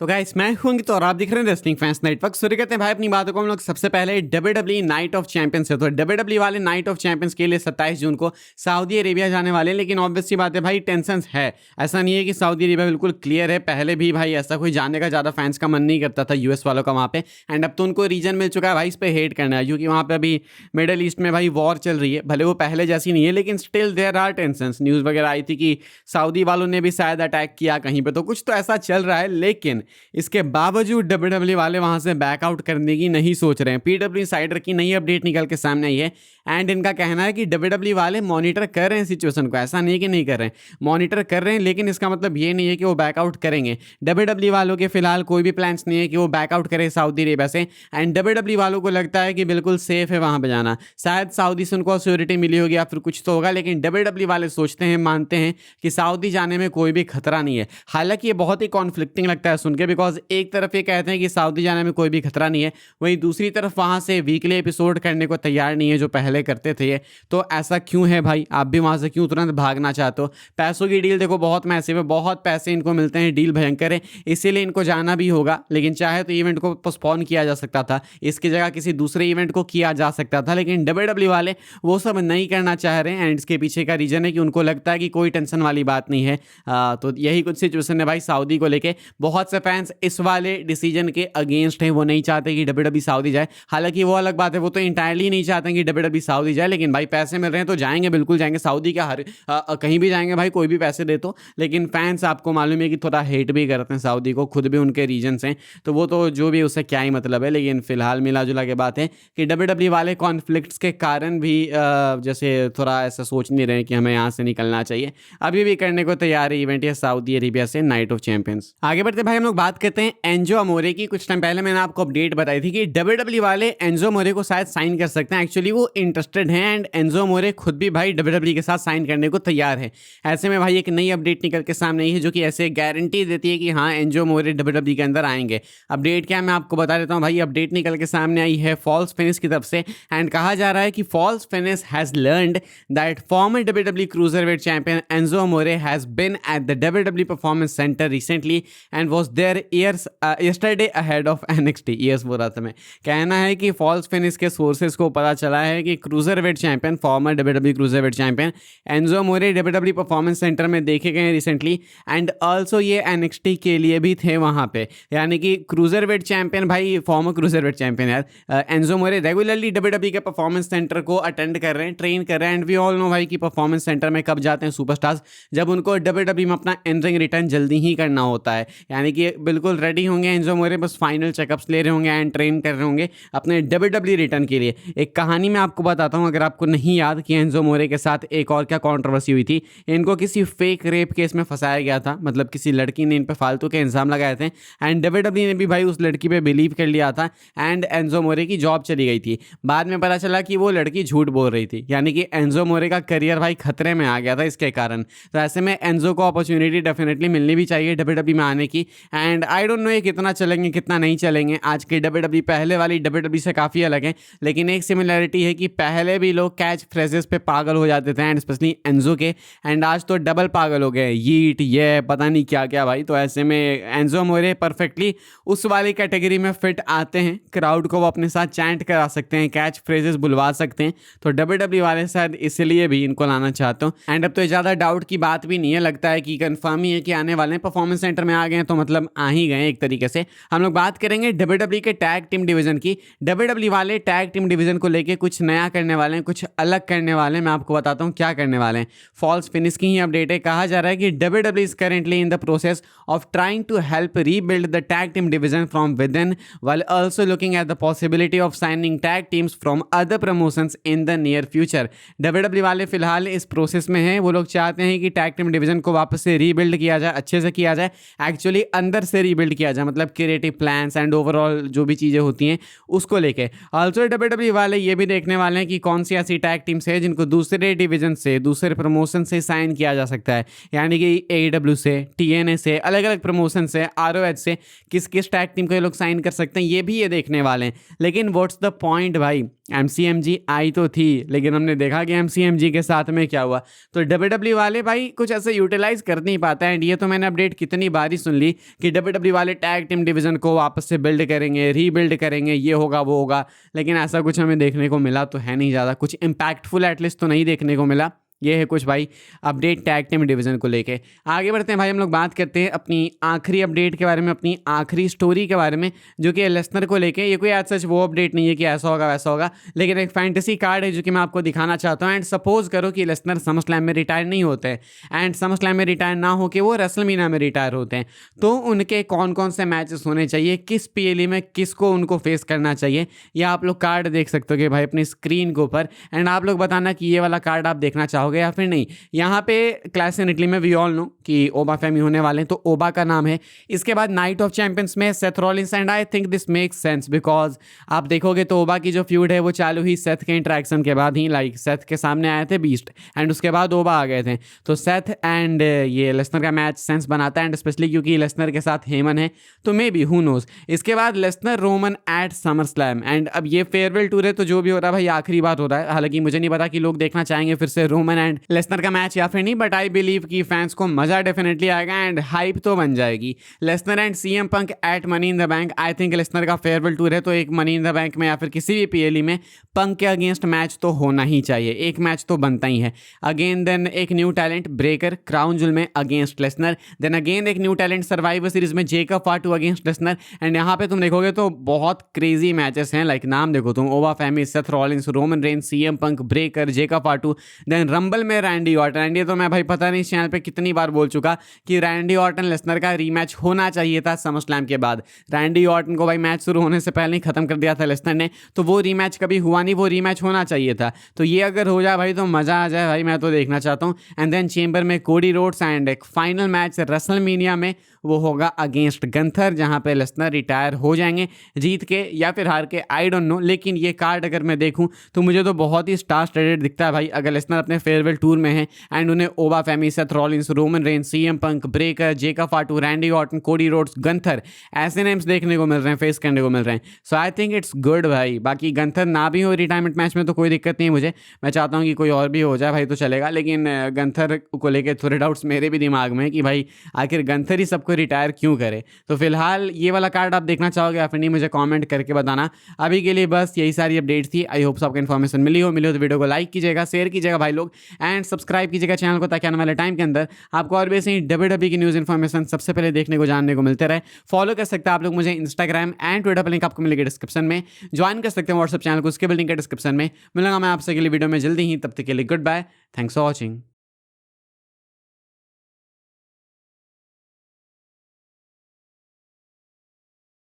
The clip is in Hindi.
तो गाइस मैं हूं अंकित और आप दिख रहे हैं रेसलिंग फैंस नेटवर्क। शुरू करते हैं भाई अपनी बातों को हम लोग सबसे पहले WWE नाइट ऑफ चैंपियंस है। तो WWE वाले नाइट ऑफ चैंपियंस के लिए 27 जून को सऊदी अरेबिया जाने वाले हैं, लेकिन ऑब्वियस सी बात है भाई टेंशन है। ऐसा नहीं है कि सऊदी अरेबिया बिल्कुल क्लियर है, पहले भी भाई ऐसा कोई जाने का ज़्यादा फैंस का मन नहीं करता था यूएस वालों का वहाँ पे। एंड अब तो उनको रीजन मिल चुका है भाई इस पर हेट करना है, क्योंकि वहाँ पे अभी मिडल ईस्ट में भाई वॉर चल रही है। भले वो पहले जैसी नहीं है लेकिन still there are tension. News वगैरह आई थी कि सऊदी वालों ने भी शायद अटैक किया कहीं पे, तो कुछ तो ऐसा चल रहा है। लेकिन इसके बावजूद WWE वाले वहां से बैकआउट करने की नहीं सोच रहे हैं। PW इंसाइडर की नई अपडेट निकल के सामने आई है एंड इनका कहना है कि WWE वाले मॉनिटर कर रहे हैं सिचुएशन को। ऐसा नहीं कि नहीं कर रहे हैं, मॉनिटर कर रहे हैं, लेकिन इसका मतलब ये नहीं है कि वो बैकआउट करेंगे। WWE वालों के फिलहाल कोई भी प्लान्स नहीं है कि वो बैकआउट करे सऊदी अरेबिया से। एंड WWE वालों को लगता है कि बिल्कुल सेफ है वहां पर जाना। शायद सऊदी से उनको श्योरिटी मिली होगी या फिर कुछ तो होगा, लेकिन WWE वाले सोचते हैं, मानते हैं कि सऊदी जाने में कोई भी खतरा नहीं है। हालांकि ये बहुत ही कॉन्फ्लिक्टिंग लगता है सुन के, बिकॉज एक तरफ ये कहते हैं कि सऊदी जाने में कोई भी खतरा नहीं है, वहीं दूसरी तरफ वहां से वीकली एपिसोड करने को तैयार नहीं है जो पहले करते थे ये। तो ऐसा क्यों है भाई? आप भी वहां से क्यों तुरंत भागना चाहते हो? पैसों की डील देखो बहुत मैसिव है, बहुत पैसे इनको मिलते हैं, डील भयंकर है, इसीलिए इनको जाना भी होगा। लेकिन चाहे तो इवेंट को पोस्टपोन किया जा सकता था, इसकी जगह किसी दूसरे इवेंट को किया जा सकता था, लेकिन WWE वाले वो सब नहीं करना चाह रहे हैं। एंड इसके पीछे का रीजन है कि उनको लगता है कि कोई टेंशन वाली बात नहीं है। तो यही कुछ सिचुएशन है भाई सऊदी को लेके। बहुत से फैंस इस वाले डिसीजन के अगेंस्ट हैं, वो नहीं चाहते कि WWE सऊदी जाए। हालांकि वो अलग बात है, वो तो इंटायरली नहीं चाहते कि WWE सऊदी जाए, लेकिन भाई पैसे मिल रहे हैं तो जाएंगे, बिल्कुल जाएंगे। सऊदी क्या कहीं भी जाएंगे भाई, कोई भी पैसे दे तो। लेकिन फैंस आपको मालूम है कि थोड़ा हेट भी करते हैं सऊदी को, खुद भी उनके रीजन्स हैं, तो वो तो जो भी उससे क्या ही मतलब है। लेकिन फिलहाल मिला जुला के बात है कि WWE वाले कॉन्फ्लिक्ट्स के कारण भी जैसे थोड़ा ऐसा सोच नहीं रहे कि हमें यहाँ से निकलना चाहिए। अभी भी करने को तैयार है इवेंट या सऊदी अरेबिया से नाइट ऑफ चैंपियंस। आगे बढ़ते भाई हम लोग बात करते हैं एंजो अमोरे की। कुछ टाइम पहले मैंने आपको अपडेट बताई थी कि WWE वाले एंजो अमोरे को शायद साइन कर सकते हैं। एक्चुअली वो इंटरेस्टेड हैं एंड एंजो अमोरे खुद भी भाई WWE के साथ साइन करने को तैयार है। ऐसे में भाई एक नई अपडेट निकल के सामने आई है जो कि ऐसे गारंटी देती है कि हाँ एंजो अमोरे WWE के अंदर आएंगे। अपडेट क्या है मैं आपको बता देता हूँ भाई। अपडेट निकल के सामने आई है फॉल्स फिनिश की तरफ से एंड कहा जा रहा है कि false finish has learned that former WWE cruiserweight champion Enzo Amore has been at the WWE performance centre recently and was there yesterday ahead of NXT। Yes बोल रहा था मैं। कहना है कि फॉल्स फिनिश के सोर्सेज को पता चला है कि cruiserweight champion, former WWE cruiserweight champion Enzo Amore WWE performance centre में देखे गए रिसेंटली एंड ऑल्सो ये NXT के लिए भी थे वहाँ पे। यानी कि क्रूजरवेट चैंपियन भाई, फॉर्मर क्रूजरवेट चैंपियन यार एंजो अमोरे रेगुलरली WWE के परफॉर्मेंस सेंटर को अटेंड कर रहे हैं, ट्रेन कर रहे हैं। एंड वी ऑल नो भाई कि परफॉर्मेंस सेंटर में कब जाते हैं सुपरस्टार्स? जब उनको WWE में अपना इन रिंग रिटर्न जल्दी ही करना होता है। यानी कि बिल्कुल रेडी होंगे एंजो अमोरे, बस फाइनल चेकअप्स ले रहे होंगे एंड ट्रेन कर रहे होंगे अपने WWE रिटर्न के लिए। एक कहानी मैं आपको बताता हूँ, अगर आपको नहीं याद, कि एंजो अमोरे के साथ एक और क्या कंट्रोवर्सी हुई थी। इनको किसी फेक रेप केस में फंसाया गया था, मतलब किसी लड़की ने इन पे फालतू के इल्जाम लगाए थे एंड WWE ने भी भाई उस लड़की पे बिलीव कर लिया था एंड एंजो अमोरे की जॉब चली गई थी। बाद में पता चला कि वो लड़की झूठ बोल रही थी, यानी कि एंजो अमोरे का करियर भाई खतरे में आ गया था इसके कारण। तो ऐसे में एंजो को अपॉर्चुनिटी डेफिनेटली मिलनी भी चाहिए WWE में आने की। एंड आई डोंट नो ये कितना चलेंगे कितना नहीं चलेंगे। आज के WWE पहले वाली WWE से काफ़ी अलग है, लेकिन एक सिमिलरिटी है कि पहले भी लोग कैच फ्रेजेस पे पागल हो जाते थे एंड स्पेशली एंजो के, एंड आज तो डबल पागल हो गए, यीट ये पता नहीं क्या क्या भाई। तो ऐसे में एंजो अमोरे परफेक्टली उस वाली कैटेगरी में फिट आते हैं। क्राउड को वो अपने साथ चैंट करा सकते हैं, कैच फ्रेजेस बुलवा सकते हैं। तो WWE वाले शायद इसलिए भी इनको लाना चाहता हूँ। एंड अब तो ज़्यादा डाउट की बात भी नहीं है, लगता है कि कंफर्म ही है कि आने वाले हैं। परफॉर्मेंस सेंटर में आ गए हैं तो मतलब आ ही गए एक तरीके से। हम लोग बात करेंगे WWE के टैग टीम डिवीजन की। WWE वाले टैग टीम डिवीजन को लेके कुछ नया करने वाले हैं, कुछ अलग करने वाले हैं। मैं आपको बताता हूँ क्या करने वाले हैं। फॉल्स फिनिश की ही अपडेट है। कहा जा रहा है कि WWE is currently in the process of trying to help rebuild the tag team division from within while also looking at the possibility of signing tag teams from other promotions in the near future। WWE वाले फिलहाल इस प्रोसेस में हैं। वो लोग चाहते हैं कि टैग टीम डिवीजन को वापस से रीबिल्ड किया जाए, अच्छे से किया जाए, एक्चुअली अंदर से रीबिल्ड किया जाए, मतलब क्रिएटिव प्लान्स एंड ओवरऑल जो भी चीज़ें होती हैं उसको लेके। ऑल्सो WWE वाले ये भी देखने वाले हैं कि कौन सी ऐसी टैग टीम्स है जिनको दूसरे डिवीजन से, दूसरे प्रमोशन से साइन किया जा सकता है। यानी कि AEW से, TNA से, अलग अलग प्रमोशन से, ROH से किस किस टैग टीम को ये लोग साइन कर सकते हैं, ये भी ये देखने वाले हैं। लेकिन व्हाट्स द पॉइंट भाई, MCMG आई तो थी, लेकिन हमने देखा कि MCMG के साथ में क्या हुआ। तो WWE वाले भाई कुछ ऐसे यूटिलाइज कर नहीं पाता है। एंड ये तो मैंने अपडेट कितनी बार ही सुन ली कि WWE वाले टैग टीम डिवीजन को वापस से बिल्ड करेंगे, रीबिल्ड करेंगे, ये होगा वो होगा, लेकिन ऐसा कुछ हमें देखने को मिला तो है नहीं ज़्यादा, कुछ इम्पैक्टफुल एटलीस्ट तो नहीं देखने को मिला। ये है कुछ भाई अपडेट टैग टीम डिवीजन को लेके। आगे बढ़ते हैं भाई, हम लोग बात करते हैं अपनी आखिरी अपडेट के बारे में, अपनी आखिरी स्टोरी के बारे में, जो कि लेसनर को लेके। ये कोई आज सच वो अपडेट नहीं है कि ऐसा होगा वैसा होगा, लेकिन एक फैंटेसी कार्ड है जो कि मैं आपको दिखाना चाहता हूँ। एंड सपोज करो कि लेसनर समरस्लैम में रिटायर नहीं होते हैं, एंड समरस्लैम में रिटायर ना हो के वो रेसलमीनिया में रिटायर होते हैं, तो उनके कौन कौन से मैचेस होने चाहिए, किस PLE में किसको उनको फेस करना चाहिए, या आप लोग कार्ड देख सकते हो कि भाई अपनी स्क्रीन के ऊपर। एंड आप लोग बताना कि ये वाला कार्ड आप देखना चाहोगे या फिर नहीं। यहाँ पे क्लास इन इटली में वी ऑल नो कि ओबा फैमी होने वाले हैं, तो ओबा का नाम है। इसके बाद नाइट ऑफ चैंपियंस में Seth Rollins, and I think this makes sense because आप देखोगे तो ओबा की जो फ्यूड है वो चालू हुई सेथ के इंटरेक्शन के बाद ही। लाइक सेथ के सामने आए थे बीस्ट, एंड उसके बाद ओबा आ गए थे, तो सेथ एंड ये लेसनर का मैच सेंस बनाता है। एंड स्पेशली क्योंकि लेसनर के साथ हेमन है, तो मे बी हु नोज। इसके बाद Lesnar Roman at SummerSlam, and अब ये फेयरवेल टूर है, तो जो भी हो रहा है भाई आखिरी बार हो रहा है। हालांकि मुझे नहीं पता कि लोग देखना चाहेंगे फिर से रोमन एंड लेसनर का मैच या फिर नहीं, बट आई बिलीव कि फैंस को मजा डेफिनेटली आएगा एंड हाइप तो बन जाएगी। Lesnar and CM Punk at money in the bank. I think Lesnar का फेयरवेल टूर है, तो एक मनी इन द बैंक में या फिर किसी भी PLE में पंक के अगेंस्ट मैच तो होना ही चाहिए, एक मैच तो बनता ही है। अगेन देन एक न्यू टैलेंट ब्रेकर क्राउन जुल में अगेंस्ट लेसनर, देन अगेन एक न्यू टैलेंट सर्वाइवर सीरीज में जेकब फाटू अगेंस्ट लेसनर। एंड यहाँ पे तुम देखोगे तो बहुत क्रेजी मैचेस हैं, लाइक नाम देखो तुम, Oba Femi, Seth Rollins, Roman Reigns, CM Punk, Breakker, Jacob Fatu. Then Rumble में रैंडी ऑर्टन, एंड ये तो मैं भाई पता नहीं इस चैनल पे कितनी बार बोल चुका कि रैंडी ऑर्टन लेसनर का रीमैच होना चाहिए था समरस्लैम के बाद। रैंडी ऑर्टन को भाई मैच शुरू होने से पहले ही खत्म कर दिया था लेसनर ने, तो वो रीमैच कभी हुआ नहीं, वो रीमैच होना चाहिए था। तो ये अगर हो जाए भाई तो मजा आ जाए भाई, मैं तो देखना चाहता हूँ। एंड देन चेंबर में कोडी रोड्स, एंड एक फाइनल मैच रेसलमेनिया में वो होगा अगेंस्ट गंथर, जहां पे लेसनर रिटायर हो जाएंगे जीत के या फिर हार के, आई डोंट नो। लेकिन ये कार्ड अगर मैं देखूं तो मुझे तो बहुत ही स्टार स्टडेड दिखता है भाई। अगर लेसनर अपने फेयरवेल टूर में है एंड उन्हें Oba Femi, Seth Rollins, Roman Reigns, CM Punk, Breakker, Jacob Fatu, Randy Orton, Cody Rhodes, Gunther, ऐसे नेम्स देखने को मिल रहे हैं, फेस करने को मिल रहे हैं। सो आई थिंक इट्स गुड भाई। बाकी गंथर ना भी हो रिटायरमेंट मैच में तो कोई दिक्कत नहीं है मुझे, मैं चाहता हूँ कि कोई और भी हो जाए भाई तो चलेगा। लेकिन गंथर को लेकर थोड़े डाउट्स मेरे भी दिमाग में है कि भाई आखिर गंथर ही सबको रिटायर क्यों करे। तो फिलहाल ये वाला कार्ड आप देखना चाहोगे या फिर नहीं, मुझे कमेंट करके बताना। अभी के लिए बस यही सारी अपडेट थी। आई होप आपको इन्फॉर्मेशन मिली हो तो वीडियो को लाइक कीजिएगा, शेयर कीजिएगा भाई लोग, एंड सब्सक्राइब कीजिएगा चैनल को, ताकि आने वाले टाइम के अंदर आपको और भी ऐसे ही WWE की न्यूज़ इन्फॉर्मेशन सबसे पहले देखने को, जानने को मिलते रहे। फॉलो कर सकते हैं आप लोग मुझे इंस्टाग्राम एंड ट्विटर पर, लिंक आपको मिलेगी डिस्क्रिप्शन में। ज्वाइन कर सकते हैं व्हाट्सएप चैनल को, उसके भी लिंक है डिस्क्रिप्शन में। मिलूंगा मैं आपसे अगली वीडियो में जल्दी ही, तब तक के लिए goodbye, thanks for watching.